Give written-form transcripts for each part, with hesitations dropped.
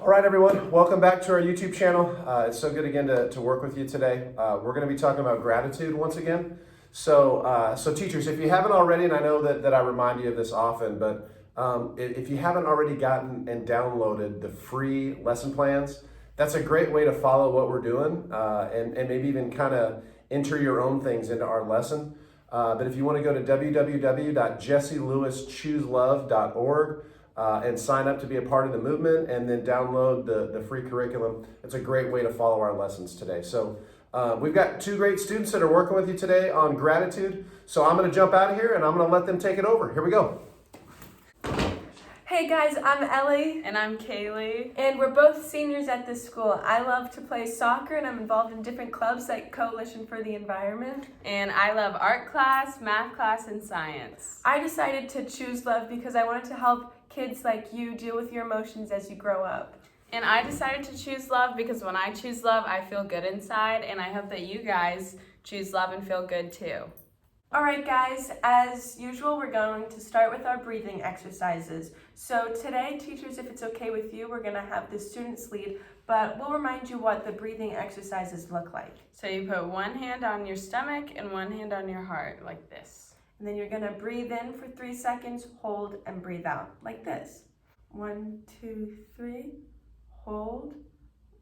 All right, everyone, welcome back to our YouTube channel. It's so good again to work with you today. We're going to be talking about gratitude once again. So teachers, if you haven't already, and I know that I remind you of this often, but if you haven't already gotten and downloaded the free lesson plans, that's a great way to follow what we're doing and maybe even kind of enter your own things into our lesson. But if you want to go to www.jesselewischooselove.org, and sign up to be a part of the movement and then download the free curriculum. It's a great way to follow our lessons today. So we've got two great students that are working with you today on gratitude. So I'm going to jump out of here and I'm going to let them take it over. Here we go. Hey guys, I'm Ellie. And I'm Kaylee. And we're both seniors at this school. I love to play soccer and I'm involved in different clubs like Coalition for the Environment. And I love art class, math class, and science. I decided to choose love because I wanted to help kids like you deal with your emotions as you grow up. And I decided to choose love because when I choose love, I feel good inside, and I hope that you guys choose love and feel good too. All right, guys, as usual, we're going to start with our breathing exercises. So today, teachers, if it's okay with you, we're going to have the students lead, but we'll remind you what the breathing exercises look like. So you put one hand on your stomach and one hand on your heart, like this. And then you're going to breathe in for 3 seconds, hold, and breathe out, like this. 1, 2, 3, hold,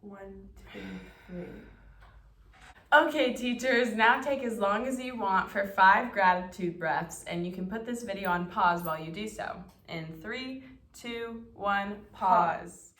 1, 2, 3. Okay, teachers, now take as long as you want for 5 gratitude breaths, and you can put this video on pause while you do so. In 3, 2, 1, pause.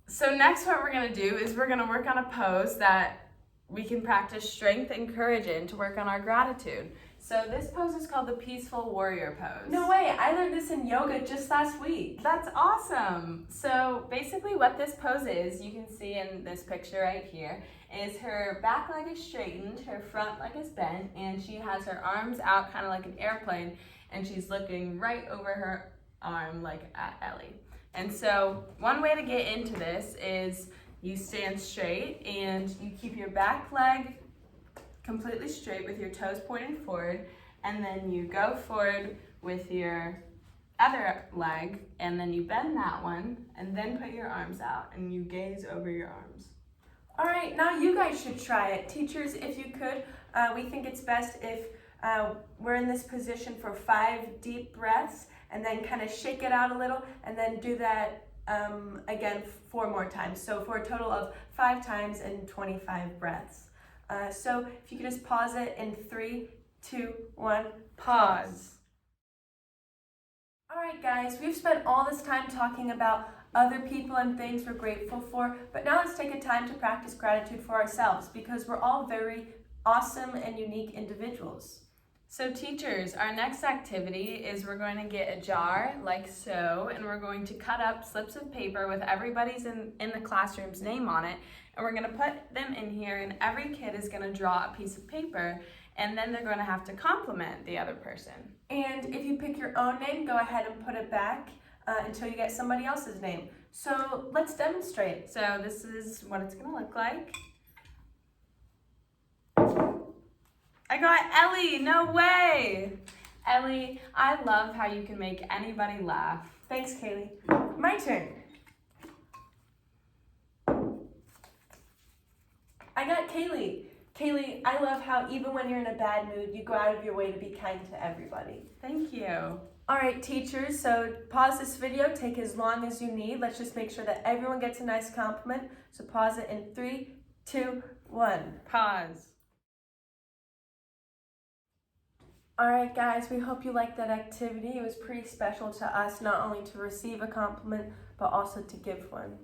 So next what we're gonna do is we're gonna work on a pose that we can practice strength and courage in to work on our gratitude. So this pose is called the Peaceful Warrior Pose. No way, I learned this in yoga just last week. That's awesome. So basically what this pose is, you can see in this picture right here, is her back leg is straightened, her front leg is bent, and she has her arms out kind of like an airplane, and she's looking right over her arm like at Ellie. And so one way to get into this is you stand straight and you keep your back leg completely straight with your toes pointing forward, and then you go forward with your other leg, and then you bend that one, and then put your arms out, and you gaze over your arms. All right, now you guys should try it. Teachers, if you could, we think it's best if we're in this position for 5 deep breaths, and then kind of shake it out a little, and then do that again 4 more times. So for a total of 5 times and 25 breaths. So if you could just pause it in 3, 2, 1, pause. All right, guys, we've spent all this time talking about other people and things we're grateful for, but now let's take a time to practice gratitude for ourselves because we're all very awesome and unique individuals. So teachers, our next activity is we're going to get a jar like so, and we're going to cut up slips of paper with everybody's in the classroom's name on it, and we're going to put them in here, and every kid is going to draw a piece of paper, and then they're going to have to compliment the other person. And if you pick your own name, go ahead and put it back until you get somebody else's name. So let's demonstrate. So this is what it's going to look like. I got Ellie, no way! Ellie, I love how you can make anybody laugh. Thanks, Kaylee. My turn. I got Kaylee. Kaylee, I love how even when you're in a bad mood, you go out of your way to be kind to everybody. Thank you. All right, teachers, so pause this video, take as long as you need. Let's just make sure that everyone gets a nice compliment. So pause it in 3, 2, 1. Pause. All right, guys, we hope you liked that activity. It was pretty special to us, not only to receive a compliment, but also to give one.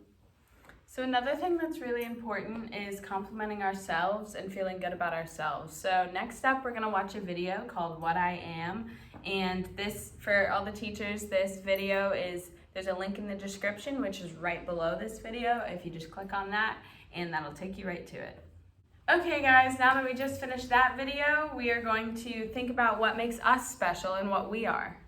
So another thing that's really important is complimenting ourselves and feeling good about ourselves. So next up, we're gonna watch a video called What I Am. And this, for all the teachers, this video there's a link in the description, which is right below this video. If you just click on that, and that'll take you right to it. Okay guys, now that we just finished that video, we are going to think about what makes us special and what we are.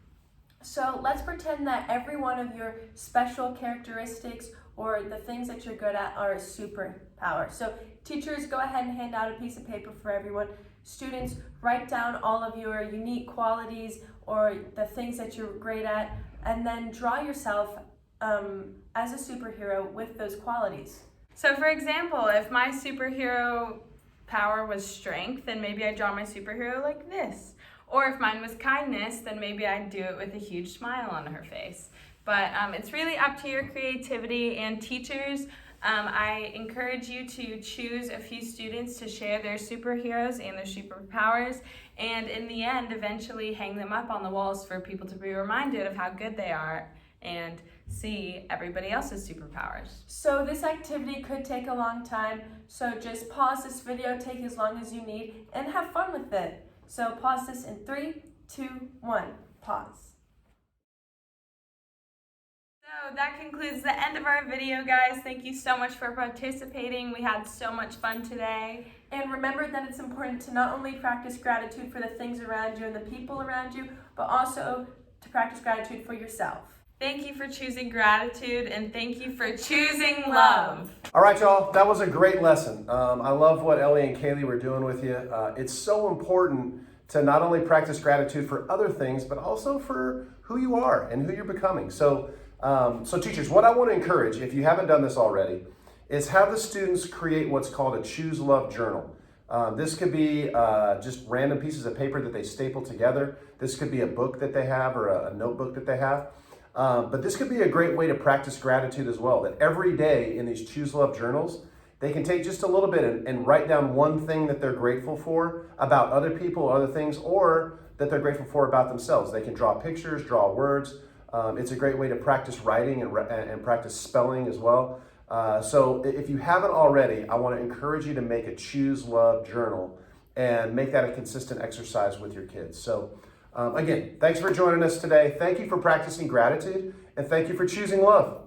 So let's pretend that every one of your special characteristics or the things that you're good at are a superpower. So teachers, go ahead and hand out a piece of paper for everyone. Students, write down all of your unique qualities or the things that you're great at, and then draw yourself as a superhero with those qualities. So for example, if my superhero power was strength, then maybe I'd draw my superhero like this. Or if mine was kindness, then maybe I'd do it with a huge smile on her face. But it's really up to your creativity, and teachers, I encourage you to choose a few students to share their superheroes and their superpowers, and in the end, eventually hang them up on the walls for people to be reminded of how good they are and see everybody else's superpowers. So this activity could take a long time, so just pause this video, take as long as you need, and have fun with it. So pause this in 3, 2, 1, pause. So that concludes the end of our video, guys. Thank you so much for participating. We had so much fun today. And remember that it's important to not only practice gratitude for the things around you and the people around you, but also to practice gratitude for yourself. Thank you for choosing gratitude, and thank you for choosing love. All right, y'all, that was a great lesson. I love what Ellie and Kaylee were doing with you. It's so important to not only practice gratitude for other things, but also for who you are and who you're becoming. So teachers, what I want to encourage, if you haven't done this already, is have the students create what's called a Choose Love journal. This could be just random pieces of paper that they staple together. This could be a book that they have or a notebook that they have. But this could be a great way to practice gratitude as well, that every day in these Choose Love journals, they can take just a little bit and write down one thing that they're grateful for about other people, other things, or that they're grateful for about themselves. They can draw pictures, draw words. It's a great way to practice writing and practice spelling as well. So if you haven't already, I want to encourage you to make a Choose Love journal and make that a consistent exercise with your kids. So again, thanks for joining us today. Thank you for practicing gratitude, and thank you for choosing love.